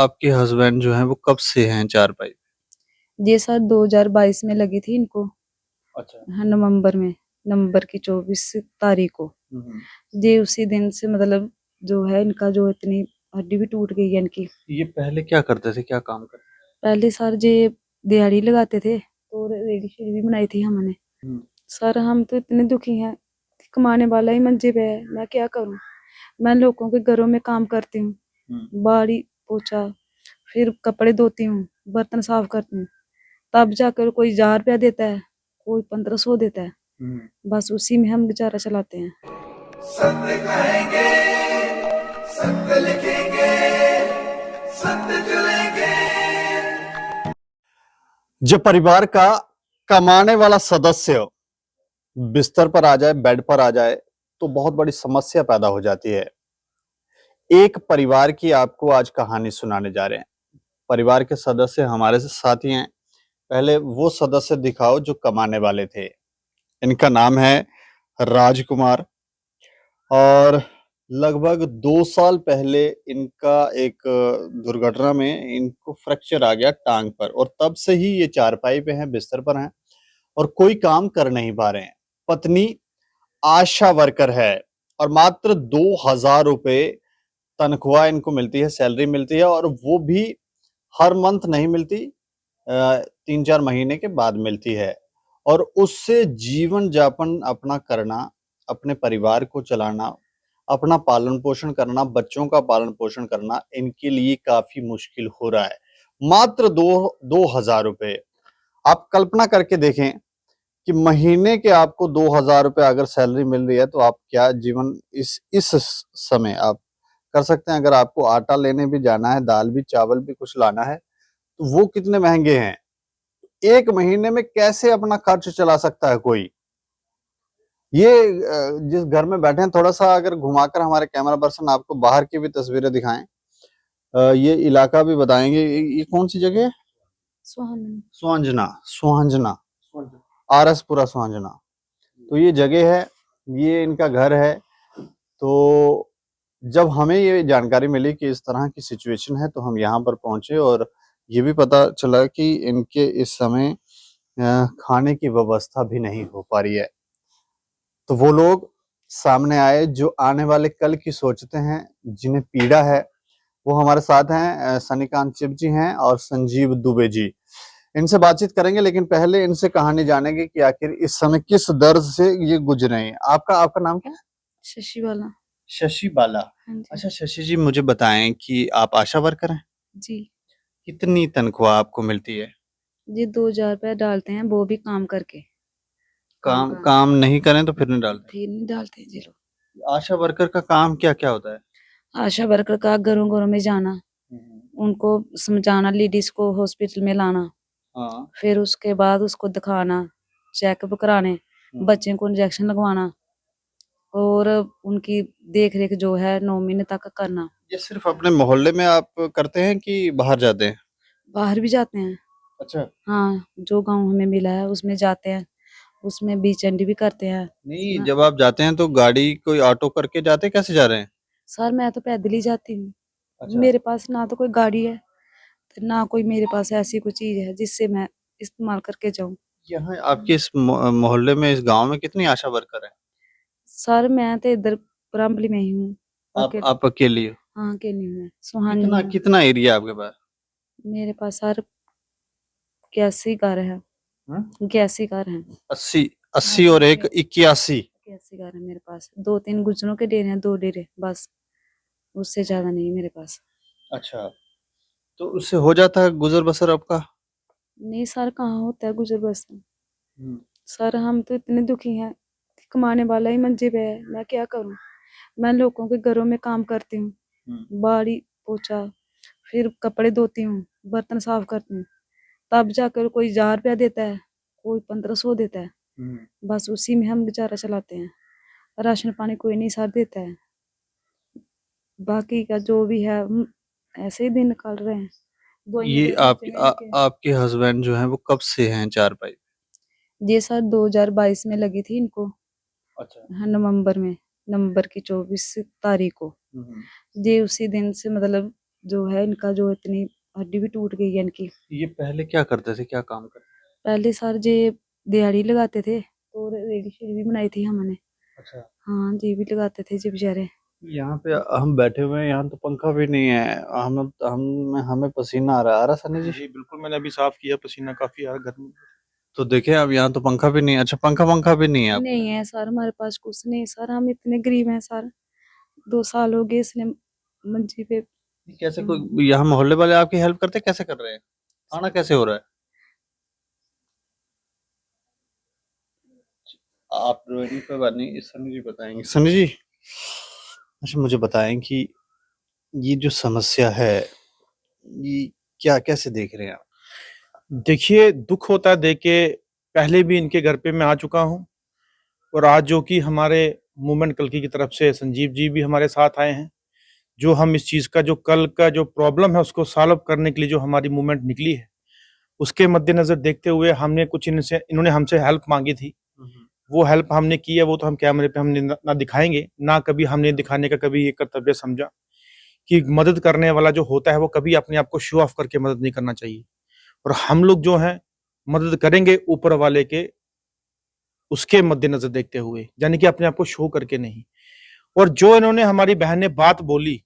आपके हस्बैंड जो हैं वो कब से हैं चारपाई? ये सर 2022 में लगी थी इनको। अच्छा। हाँ, नवंबर की 24 तारीख को। हुँ। ये उसी दिन से मतलब जो है इनका जो इतनी हड्डी भी टूट गई है इनकी। ये पहले क्या करते थे? क्या काम करते पहले सर ये दिहाड़ी लगाते थे तो रेडी शेडी भी बनाई थी हमने। हुँ। सर हम तो इतने दुखी हैं, कमाने वाला ही मंजे पे है, मैं क्या करूं। मैं लोगों के घरों में काम करती हूँ, हुँ। बाड़ी पोछा, फिर कपड़े धोती हूँ, बर्तन साफ करती हूँ, तब जाकर कोई 1000 रुपया देता है, कोई 1500 देता है। हुँ। बस उसी में हम गुजारा चलाते हैं। सत्य कहेंगे, सत्य लिखेंगे, सत्य चलेंगे। जब परिवार का कमाने वाला सदस्य बिस्तर पर आ जाए, बेड पर आ जाए, तो बहुत बड़ी समस्या पैदा हो जाती है। एक परिवार की आपको आज कहानी सुनाने जा रहे हैं। परिवार के सदस्य हमारे साथ ही हैं। पहले वो सदस्य दिखाओ जो कमाने वाले थे। इनका नाम है राजकुमार और लगभग 2 साल पहले इनका एक दुर्घटना में इनको फ्रैक्चर आ गया टाँग पर और तब से ही ये चारपाई पे हैं, बिस्तर पर हैं और कोई काम कर नहीं पा रहे हैं। पत्नी आशा वर्कर है और मात्र 2000 रुपए तनख्वाह इनको मिलती है, सैलरी मिलती है और वो भी हर मंथ नहीं मिलती, 3-4 महीने के बाद मिलती है और उससे जीवन-यापन अपना करना, अपने परिवार को चलाना, अपना पालन-पोषण करना, बच्चों का पालन-पोषण करना इनके लिए काफ़ी मुश्किल हो रहा है। मात्र 2000 रुपए। आप कल्पना करके देखें कि महीने के आपको 2000 रुपए अगर सैलरी मिल रही है तो आप क्या जीवन इस समय आप कर सकते हैं। अगर आपको आटा लेने भी जाना है, दाल भी, चावल भी कुछ लाना है, तो वो कितने महँगे हैं। 1 महीने में कैसे अपना खर्च चला सकता है कोई? ये जिस घर में बैठे हैं थोड़ा-सा अगर घुमाकर हमारे कैमरा पर्सन आपको बाहर की भी तस्वीरें दिखाएँ। ये इलाका भी बताएँगे। ये कौन-सी जगह है? सुहाना। सुहांजना, आरसपुरा सुहांजना। तो ये जगह है, ये इनका घर है। तो जब हमें ये जानकारी मिली कि इस तरह की सिचुएशन है तो हम यहाँ पर पहुँचे और ये भी पता चला कि इनके इस समय खाने की व्यवस्था भी नहीं हो पा रही है। तो वो लोग सामने आए जो आने वाले कल की सोचते हैं, जिन्हें पीड़ा है, वो हमारे साथ हैं। सनीकांत चिप जी हैं और संजीव दुबे जी। इनसे बातचीत करेंगे लेकिन पहले इनसे कहानी जानेंगे कि आखिर इस समय किस दर्द से ये गुजरे हैं। आपका आपका नाम क्या है? शशि वाला। शशि बाला। हाँ जी। अच्छा शशि जी मुझे बताएं कि आप आशा वर्कर हैं। जी। कितनी तनख्वाह आपको मिलती है? ये 2000 रुपया डालते हैं वो भी काम करके। काम काम नहीं करें तो फिर नहीं डालते? फिर नहीं डालते जी लोग। आशा वर्कर का काम क्या क्या होता है? आशा वर्कर का घरों घरों में जाना, हम्म। उनको समझाना, लेडीज को हॉस्पिटल में लाना, हाँ। फिर उसके बाद उसको दिखाना, चेकअप कराने, बच्चे को इंजेक्शन लगवाना और उनकी देख रेख जो है 9 महीने तक करना। ये सिर्फ अपने मोहल्ले में आप करते हैं कि बाहर जाते हैं? बाहर भी जाते हैं। अच्छा। हाँ, जो गांव हमें मिला है उसमें जाते हैं, उसमें बीचएंडी भी करते हैं। नहीं जब आप जाते हैं तो गाड़ी कोई ऑटो करके जाते हैं, कैसे जा रहे हैं? सर मैं तो पैदल ही जाती हूँ। अच्छा। मेरे पास ना तो कोई गाड़ी है, तो ना कोई मेरे पास ऐसी कोई चीज है जिससे मैं इस्तेमाल करके जाऊं। यहाँ आपके इस मोहल्ले में, इस गांव में कितनी आशा वर्कर है? सर मैं तो इधर ब्राम्बली में ही हूँ। आप अकेली हो? हाँ, अकेली हूँ मैं, सुहानी कितना में। कितना एरिया आपके पास? मेरे पास सर 81 घर है। हाँ? 81 घर है। 80 80 और एक 81। 81 घर है मेरे पास। 2-3 गुजरों के डेरे हैं, 2 डेरे बस, उससे ज्यादा नहीं मेरे पास। अच्छा। तो उससे हो जाता है गुजर बसर आपका? नहीं सर, कहाँ होता है गुजर बसर। हम्म। सर हम तो इतने दुखी हैं, कमाने वाला ही मंजे पे है, मैं क्या करूं। मैं लोगों के घरों में काम करती हूँ, बाड़ी पोछा, फिर कपड़े धोती हूँ, बर्तन साफ करती हूँ, तब जाकर कोई 1000 रुपया देता है, कोई 1500 देता है। बस उसी में हम गुजारा चलाते हैं। राशन पानी कोई नहीं सर देता है, बाकी का जो भी है हम ऐसे ही दिन निकाल रहे हैं। ये आपके हस्बैंड जो हैं वो कब से हैं चारपाई? ये सर 2022 में लगी थी इनको। अच्छा। हाँ, नवंबर की 24 तारीख को। ये उसी दिन से मतलब जो है इनका, जो इतनी हड्डी भी टूट गई है इनकी। ये पहले क्या करते थे, क्या काम करते पहले सर जे दिहाड़ी लगाते थे, तो रेडी शेडी भी बनाई थी हमने। थे? अच्छा, हाँ जी, भी लगाते थे जी बेचारे। यहाँ पे हम बैठे हुए हैं, यहाँ तो पंखा भी नहीं है। हमें पसीना आ रहा सनी जी। जी बिल्कुल, मैंने अभी साफ किया, पसीना काफी आ रहा गर्मी में। तो देखे अब यहाँ तो पंखा भी नहीं है। अच्छा, पंखा भी नहीं है आप? नहीं है सर, हमारे पास कुछ नहीं सर, हम इतने गरीब हैं सर। 2 साल हो गए इसने मंजी पे। कैसे कोई यहाँ मोहल्ले वाले आपकी हेल्प करते, कैसे कर रहे हैं? खाना कैसे हो रहा है? आप रोहिणी कोई बात नहीं, सनी जी बताएंगे। सनी जी, अच्छा मुझे बताएं कि ये जो समस्या है, ये क्या कैसे देख रहे हैं आप? देखिए, दुख होता है देख के। पहले भी इनके घर पे मैं आ चुका हूँ, और आज जो कि हमारे मूवमेंट कल्की की तरफ से संजीव जी भी हमारे साथ आए हैं, जो हम इस चीज का, जो कल का जो प्रॉब्लम है उसको सॉल्व करने के लिए जो हमारी मूवमेंट निकली है, उसके मद्देनजर देखते हुए हमने कुछ इन्होंने हमसे हेल्प मांगी थी। वो हेल्प हमने की है, वो तो हम कैमरे पे हमने ना दिखाएंगे, ना कभी हमने दिखाने का कभी ये कर्तव्य समझा कि मदद करने वाला जो होता है वो कभी अपने आप को शो ऑफ करके मदद नहीं करना चाहिए। और हम लोग जो हैं मदद करेंगे ऊपर वाले के उसके मद्देनजर देखते हुए, यानी कि अपने आप को शो करके नहीं। और जो इन्होंने हमारी बहन ने बात बोली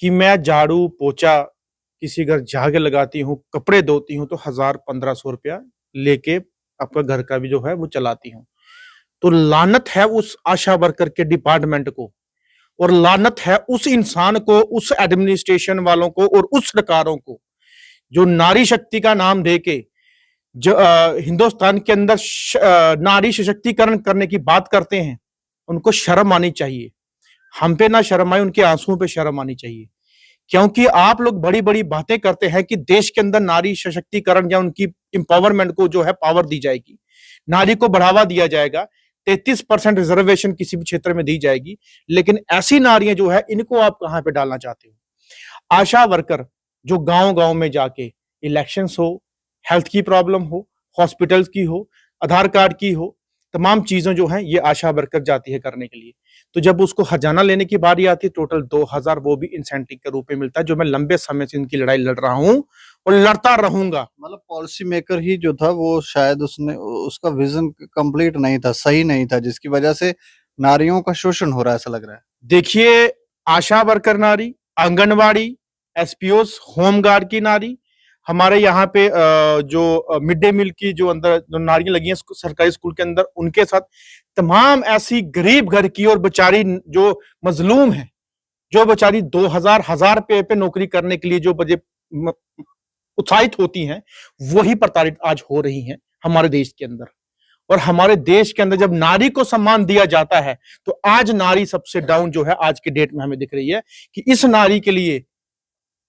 कि मैं झाड़ू पोछा किसी घर जाके लगाती हूँ, कपड़े धोती हूँ, तो 1000-1500 रुपया लेके आपका घर का भी जो है वो चलाती हूँ, तो लानत है उस आशा वर्कर के डिपार्टमेंट को, और लानत है उस इंसान को, उस एडमिनिस्ट्रेशन वालों को और उस सरकारों को जो नारी शक्ति का नाम देके जो हिंदुस्तान के अंदर नारी सशक्तिकरण करने की बात करते हैं। उनको शर्म आनी चाहिए। हम पे ना शर्म आए, उनके आंसुओं पे शर्म आनी चाहिए। क्योंकि आप लोग बड़ी बड़ी बातें करते हैं कि देश के अंदर नारी सशक्तिकरण या उनकी इंपावरमेंट को जो है पावर दी जाएगी, नारी को बढ़ावा दिया जाएगा, 33% रिजर्वेशन किसी भी क्षेत्र में दी जाएगी, लेकिन ऐसी नारियां जो है इनको आप कहां पे डालना चाहते हो? आशा वर्कर जो गांव गांव में जाके इलेक्शंस हो, हेल्थ की प्रॉब्लम हो, हॉस्पिटल्स की हो, आधार कार्ड की हो, तमाम चीजें जो हैं ये आशा वर्कर जाती है करने के लिए। तो जब उसको हर्जाना लेने की बारी आती है, टोटल 2000 वो भी इंसेंटिव के रूप में मिलता है, जो मैं लंबे समय से इनकी लड़ाई लड़ रहा हूं और लड़ता रहूंगा। मतलब पॉलिसी मेकर ही जो था वो शायद उसका विजन कंप्लीट नहीं था, सही नहीं था, जिसकी वजह से नारियों का शोषण हो रहा है, ऐसा लग रहा है। देखिए, आशा वर्कर नारी, आंगनवाड़ी, एसपीओस, होमगार्ड की नारी, हमारे यहाँ पे जो मिड डे मील की जो अंदर जो नारियां लगी हैं सरकारी स्कूल के अंदर, उनके साथ तमाम ऐसी गरीब घर की और बेचारी जो मजलूम है, जो बेचारी 1000 पे नौकरी करने के लिए जो बजे उत्साहित होती हैं, वही प्रताड़ित आज हो रही हैं हमारे देश के अंदर। और हमारे देश के अंदर जब नारी को सम्मान दिया जाता है, तो आज नारी सबसे डाउन जो है आज की डेट में हमें दिख रही है कि इस नारी के लिए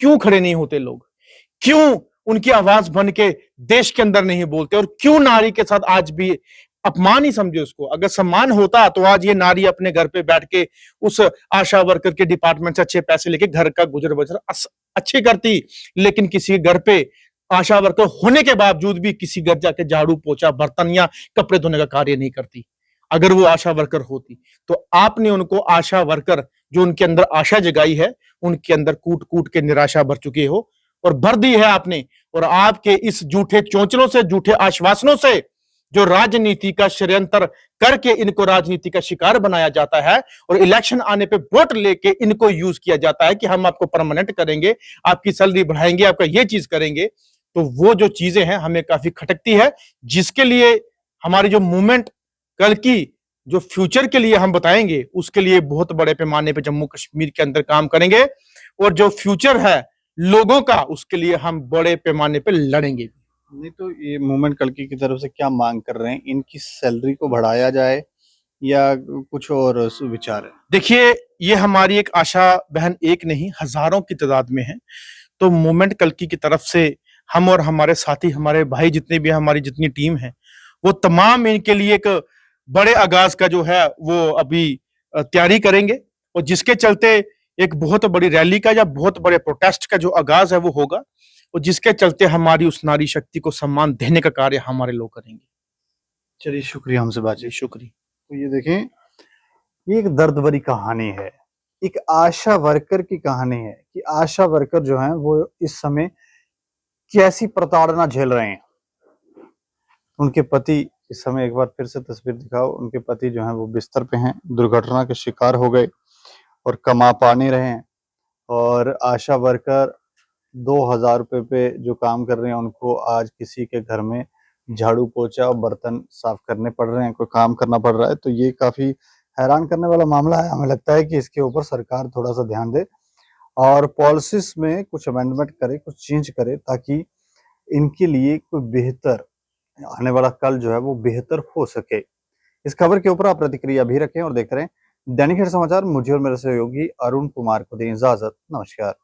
क्यों खड़े नहीं होते लोग, क्यों उनकी आवाज बन के देश के अंदर नहीं बोलते, और क्यों नारी के साथ आज भी अपमान ही समझे उसको। अगर सम्मान होता तो आज ये नारी अपने घर पे बैठ के उस आशा वर्कर के डिपार्टमेंट से अच्छे पैसे लेके घर का गुजर बसर अच्छी करती, लेकिन किसी घर पे आशा वर्कर होने के बावजूद भी किसी घर जाके झाड़ू पोछा बर्तन या कपड़े धोने का कार्य नहीं करती। अगर वो आशा वर्कर होती तो आपने उनको आशा वर्कर जो उनके अंदर आशा जगाई है, उनके अंदर कूट कूट के निराशा भर चुके हो और भर दी है आपने। और आपके इस झूठे चौंचलों से, झूठे आश्वासनों से जो राजनीति का षड्यंत्र करके इनको राजनीति का शिकार बनाया जाता है, और इलेक्शन आने पे वोट लेके इनको यूज किया जाता है कि हम आपको परमानेंट करेंगे, आपकी सैलरी बढ़ाएंगे, आपका ये चीज करेंगे, तो वो जो चीजें हैं हमें काफी खटकती है, जिसके लिए हमारी जो मूवमेंट कल की जो फ्यूचर के लिए हम बताएंगे, उसके लिए बहुत बड़े पैमाने पे जम्मू कश्मीर के अंदर काम करेंगे, और जो फ्यूचर है लोगों का उसके लिए हम बड़े पैमाने पे लड़ेंगे। नहीं तो ये मूवमेंट कल्की की तरफ से क्या मांग कर रहे हैं? इनकी सैलरी को बढ़ाया जाए या कुछ और विचार है? देखिए, ये हमारी एक आशा बहन एक नहीं हजारों की तादाद में है। तो मूवमेंट कल्की की तरफ से हम और हमारे साथी, हमारे भाई जितने भी हमारी जितनी टीम है, वो तमाम इनके लिए एक बड़े आगाज का जो है वो अभी तैयारी करेंगे, और जिसके चलते एक बहुत बड़ी रैली का या बहुत बड़े प्रोटेस्ट का जो आगाज है वो होगा, और जिसके चलते हमारी उस नारी शक्ति को सम्मान देने का कार्य हमारे लोग करेंगे। चलिए, शुक्रिया हमसे बातचीत। शुक्रिया। तो ये देखें, ये एक दर्द भरी कहानी है एक आशा वर्कर की कहानी है कि आशा वर्कर जो हैं वो इस समय कैसी प्रताड़ना झेल रहे हैं। उनके पति, इस समय एक बार फिर से तस्वीर दिखाओ, उनके पति जो हैं वो बिस्तर पे हैं, दुर्घटना के शिकार हो गए और कमा पा नहीं रहे हैं। और आशा वर्कर 2000 रुपए पे जो काम कर रहे हैं, उनको आज किसी के घर में झाड़ू पोछा और बर्तन साफ करने पड़ रहे हैं, कोई काम करना पड़ रहा है। तो ये काफी हैरान करने वाला मामला है। हमें लगता है कि इसके ऊपर सरकार थोड़ा सा ध्यान दे और पॉलिसीज में कुछ अमेंडमेंट करे, कुछ चेंज करे, ताकि इनके लिए कोई बेहतर आने वाला कल जो है वो बेहतर हो सके। इस खबर के ऊपर आप प्रतिक्रिया भी रखें और देखते रहें दैनिक हेड समाचार। मुझे और मेरे सहयोगी अरुण कुमार को दें इजाजत। नमस्कार।